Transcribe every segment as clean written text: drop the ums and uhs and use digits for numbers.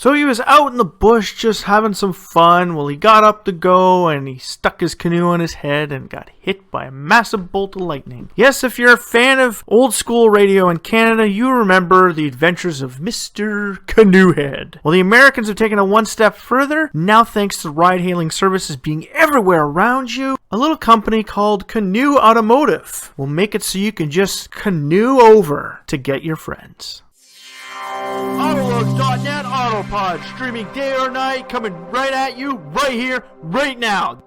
So he was out in the bush just having some fun. Well, he got up to go and he stuck his canoe on his head and got hit by a massive bolt of lightning. Yes, if you're a fan of old school radio in Canada, you remember the adventures of Mr. Canoehead. Well, the Americans have taken it one step further. Now, thanks to ride-hailing services being everywhere around you, a little company called Canoo Automotive will make it so you can just canoe over to get your friends. AutoLooks.net Autopod, streaming day or night, coming right at you, right here, right now.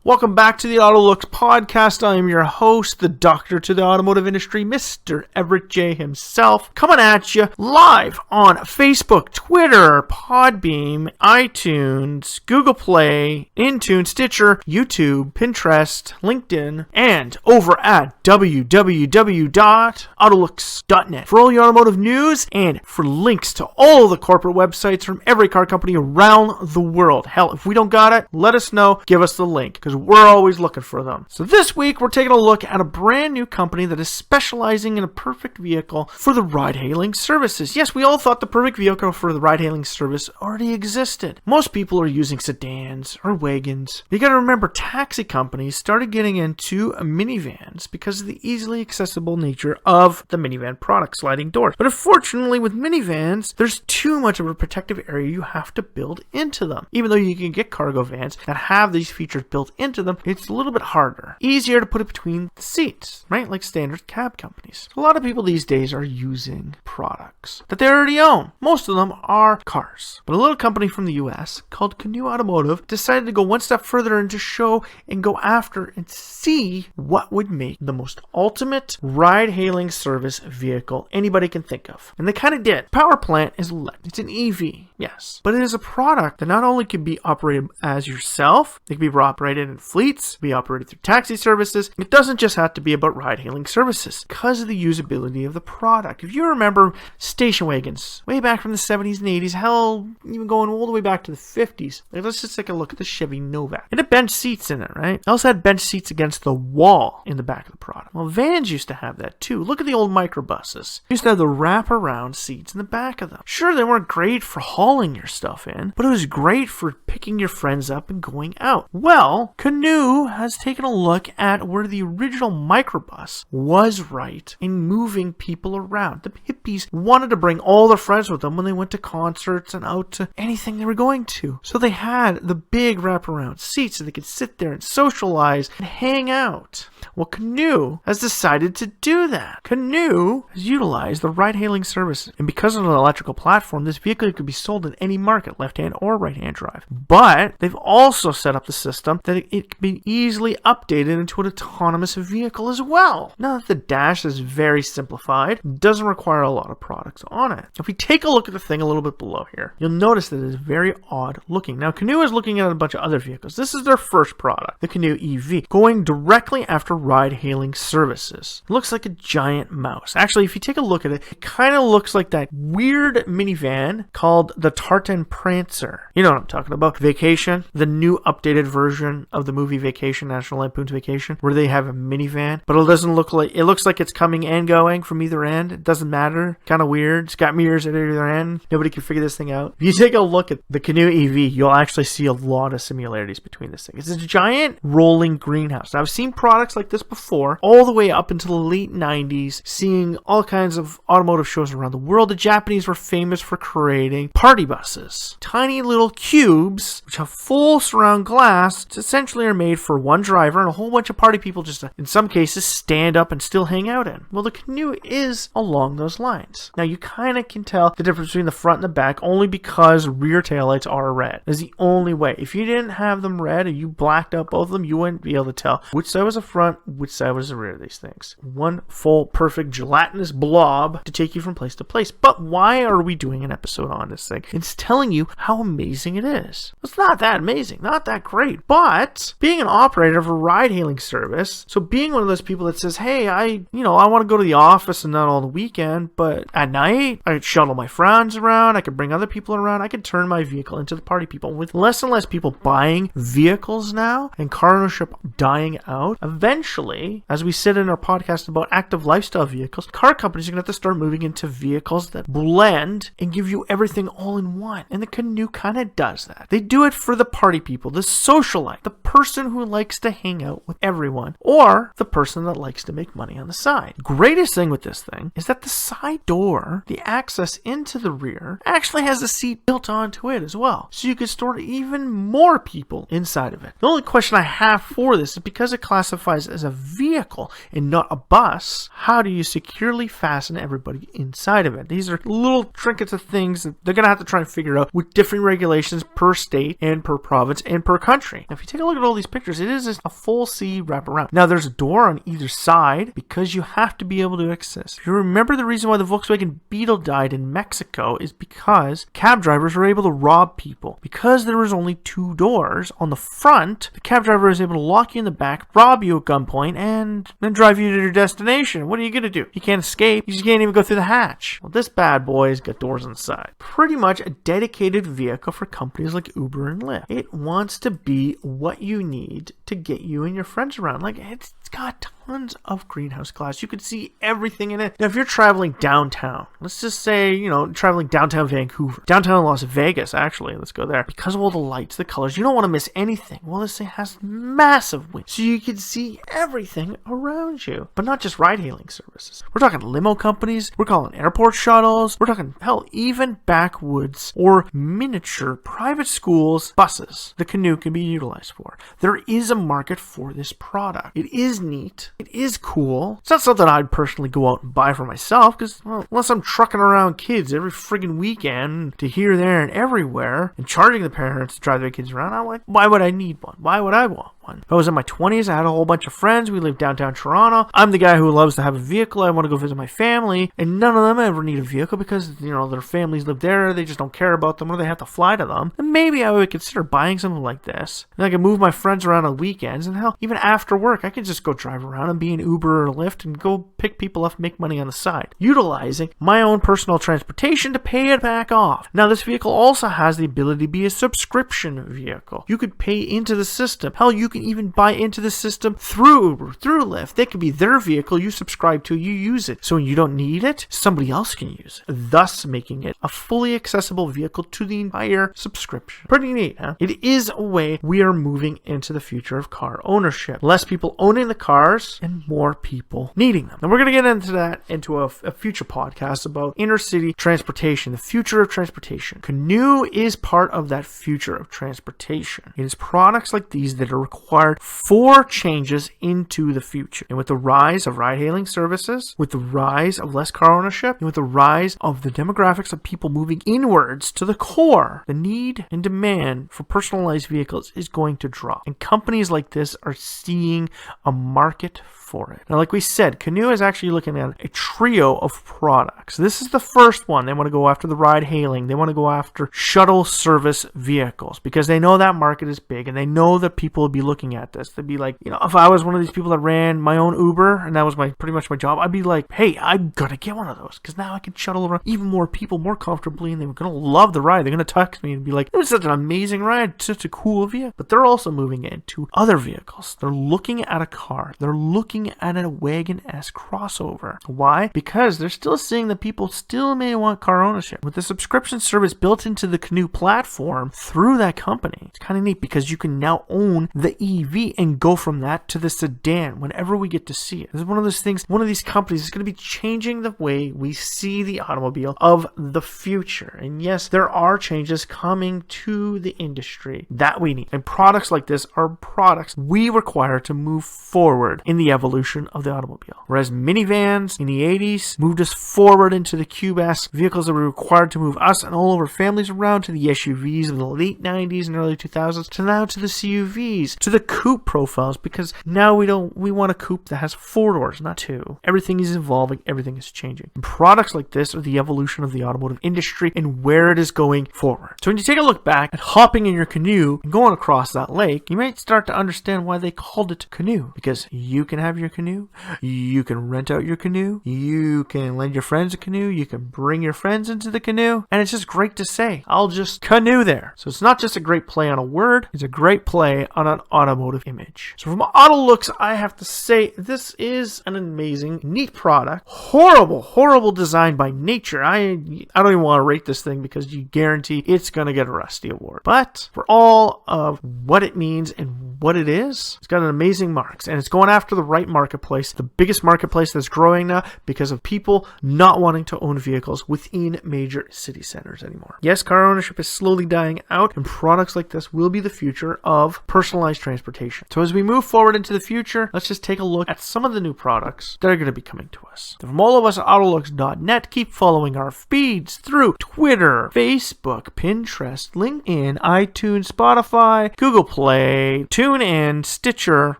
Welcome back to the AutoLooks podcast. I am your host, the doctor to the automotive industry, Mr. Everett J himself, coming at you live on Facebook, Twitter, Podbeam, iTunes, Google Play, Intune, Stitcher, YouTube, Pinterest, LinkedIn, and over at www.autolooks.net for all your automotive news and for links to all the corporate websites from every car company around the world. Hell, if we don't got it, let us know, give us the link, because we're always looking for them. So this week, we're taking a look at a brand new company that is specializing in a perfect vehicle for the ride-hailing services. Yes, we all thought the perfect vehicle for the ride-hailing service already existed. Most people are using sedans or wagons. You gotta remember, taxi companies started getting into minivans because of the easily accessible nature of the minivan product, sliding doors. But unfortunately, with minivans, there's too much of a protective area you have to build into them. Even though you can get cargo vans that have these features built into them, it's a little bit harder. Easier to put it between the seats, right? Like standard cab companies. So a lot of people these days are using products that they already own. Most of them are cars. But a little company from the US called Canoo Automotive decided to go one step further and to show and go after and see what would make the most ultimate ride-hailing service vehicle anybody can think of. And they kind of did. Power plant is it's an EV, yes. But it is a product that not only can be operated as yourself, it can be operated in fleets, be operated through taxi services. It doesn't just have to be about ride-hailing services because of the usability of the product. If you remember station wagons way back from the 70s and 80s, hell, even going all the way back to the 50s, like, let's just take a look at the Chevy Novak. It had bench seats in it, right? It also had bench seats against the wall in the back of the product. Well, vans used to have that too. Look at the old microbuses. Used to have the wrap-around seats in the back of them. Sure, they weren't great for hauling your stuff in, but it was great for picking your friends up and going out. Well, Canoo has taken a look at where the original microbus was right in moving people around. The hippies wanted to bring all their friends with them when they went to concerts and out to anything they were going to. So they had the big wraparound seats so they could sit there and socialize and hang out. Well, Canoo has decided to do that. Canoo has utilized the ride-hailing services, and because of an electrical platform, this vehicle could be sold in any market, left-hand or right-hand drive. But they've also set up the system that it can be easily updated into an autonomous vehicle as well. Now that the dash is very simplified, doesn't require a lot of products on it. If we take a look at the thing a little bit below here, you'll notice that it is very odd looking. Now, Canoo is looking at a bunch of other vehicles. This is their first product, the Canoo EV, going directly after ride-hailing services. It looks like a giant mouse. Actually, if you take a look at it, it kind of looks like that weird minivan called the Tartan Prancer. You know what I'm talking about. Vacation, the new updated version of the movie Vacation, National Lampoon's Vacation, where they have a minivan, but it doesn't look like, it looks like it's coming and going from either end. It doesn't matter. Kind of weird. It's got mirrors at either end. Nobody can figure this thing out. If you take a look at the Canoo EV, you'll actually see a lot of similarities between this thing. It's a giant rolling greenhouse. Now, I've seen products like this before, all the way up until the late 90s, seeing all kinds of automotive shows around the world. The Japanese were famous for creating party buses. Tiny little cubes, which have full surround glass, which essentially are made for one driver and a whole bunch of party people just to, in some cases, stand up and still hang out in. Well, the Canoo is along those lines. Now, you kind of can tell the difference between the front and the back only because rear taillights are red. That's the only way. If you didn't have them red and you blacked out both of them, you wouldn't be able to tell which side was the front, which side was the rear of these things. One full, perfect, gelatinous blob to take you from place to place. But why are we doing an episode on this thing? It's telling you how amazing it is. It's not that amazing, not that great, but benefits. Being an operator of a ride-hailing service, so being one of those people that says, hey, I want to go to the office and not all the weekend, but at night, I could shuttle my friends around, I could bring other people around, I could turn my vehicle into the party people. With less and less people buying vehicles now and car ownership dying out, eventually, as we said in our podcast about active lifestyle vehicles, car companies are going to have to start moving into vehicles that blend and give you everything all in one. And the Canoo kind of does that. They do it for the party people, the socialite, the person who likes to hang out with everyone, or the person that likes to make money on the side. Greatest thing with this thing is that the side door, the access into the rear, actually has a seat built onto it as well. So you could store even more people inside of it. The only question I have for this is because it classifies as a vehicle and not a bus, how do you securely fasten everybody inside of it? These are little trinkets of things that they're going to have to try and figure out with different regulations per state and per province and per country. Now, if you take a look at all these pictures, it is a full C wraparound. Now, there's a door on either side because you have to be able to access. If you remember, the reason why the Volkswagen Beetle died in Mexico is because cab drivers were able to rob people. Because there was only two doors on the front, the cab driver is able to lock you in the back, rob you at gunpoint, and then drive you to your destination. What are you going to do? You can't escape. You just can't even go through the hatch. Well, this bad boy's got doors on the side. Pretty much a dedicated vehicle for companies like Uber and Lyft. It wants to be what you need to get you and your friends around. Like, it's got tons of greenhouse glass. You can see everything in it. Now, if you're traveling downtown, let's just say, traveling downtown Vancouver, downtown Las Vegas, actually, let's go there. Because of all the lights, the colors, you don't want to miss anything. Well, this thing has massive windows, so you can see everything around you. But not just ride-hailing services. We're talking limo companies. We're calling airport shuttles. We're talking, hell, even backwoods or miniature private schools, buses, the Canoo can be utilized for. There is a market for this product. It is neat. It is cool. It's not something I'd personally go out and buy for myself because, well, unless I'm trucking around kids every friggin' weekend to here, there, and everywhere and charging the parents to drive their kids around, I'm like, why would I need one? Why would I want one? If I was in my 20s, I had a whole bunch of friends. We lived downtown Toronto. I'm the guy who loves to have a vehicle. I want to go visit my family, and none of them ever need a vehicle because, their families live there. They just don't care about them or they have to fly to them. And maybe I would consider buying something like this. And I could move my friends around on weekends, and hell, even after work, I could just go drive around and be an Uber or Lyft and go pick people up and make money on the side, utilizing my own personal transportation to pay it back off. Now, this vehicle also has the ability to be a subscription vehicle. You could pay into the system. Hell, you can even buy into the system through Uber, through Lyft. They could be their vehicle. You subscribe to, you use it. So when you don't need it, somebody else can use it, thus making it a fully accessible vehicle to the entire subscription. Pretty neat, huh? It is a way we are moving into the future of car ownership. Less people owning the cars and more people needing them. And we're going to get into that into a future podcast about inner city transportation, the future of transportation. Canoo is part of that future of transportation. It is products like these that are required for changes into the future. And with the rise of ride-hailing services, with the rise of less car ownership, and with the rise of the demographics of people moving inwards to the core, the need and demand for personalized vehicles is going to drop. And companies like this are seeing a market for it. Now, like we said, Canoo is actually looking at a trio of products. This is the first one. They want to go after the ride hailing. They want to go after shuttle service vehicles because they know that market is big and they know that people will be looking at this. They'd be like, if I was one of these people that ran my own Uber and that was pretty much my job, I'd be like, hey, I'm going to get one of those because now I can shuttle around even more people more comfortably and they're going to love the ride. They're going to text me and be like, it was such an amazing ride, such a cool vehicle. But they're also moving into other vehicles. They're looking at a car. They're looking at a wagon-esque crossover. Why? Because they're still seeing that people still may want car ownership. With the subscription service built into the Canoo platform through that company, it's kind of neat because you can now own the EV and go from that to the sedan whenever we get to see it. This is one of those things, one of these companies is going to be changing the way we see the automobile of the future. And yes, there are changes coming to the industry that we need. And products like this are products we require to move forward in the evolution of the automobile. Whereas minivans in the 80s moved us forward into the cube-esque vehicles that were required to move us and all of our families around, to the SUVs of the late 90s and early 2000s, to now to the CUVs, to the coupe profiles, because now we want a coupe that has 4 doors, not 2. Everything is evolving, everything is changing. And products like this are the evolution of the automotive industry and where it is going forward. So when you take a look back at hopping in your canoe and going across that lake, you might start to understand why they called it canoe. Because you can have your canoe, you can rent out your canoe, you can lend your friends a canoe, you can bring your friends into the canoe, and it's just great to say, I'll just canoe there. So it's not just a great play on a word, it's a great play on an automotive image. So from AutoLooks, I have to say, this is an amazing, neat product. Horrible design by nature. I don't even want to rate this thing because you guarantee it's going to get a Rusty Award. But for all of what it means and what it is, it's got an amazing marks, and it's going after the right marketplace, the biggest marketplace that's growing now because of people not wanting to own vehicles within major city centers anymore. Yes, car ownership is slowly dying out, and products like this will be the future of personalized transportation. So as we move forward into the future, let's just take a look at some of the new products that are going to be coming to us. So from all of us at AutoLooks.net, keep following our feeds through Twitter, Facebook, Pinterest, LinkedIn, iTunes, Spotify, Google Play, TuneIn, Stitcher,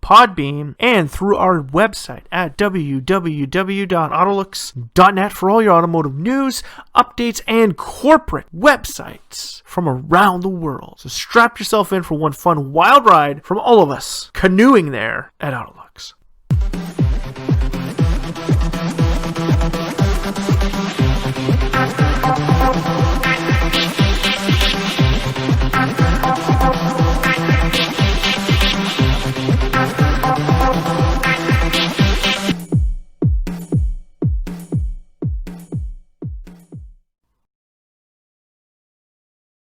Podbean, and through our website at www.autolooks.net for all your automotive news, updates, and corporate websites from around the world. So strap yourself in for one fun wild ride from all of us canoeing there at AutoLooks.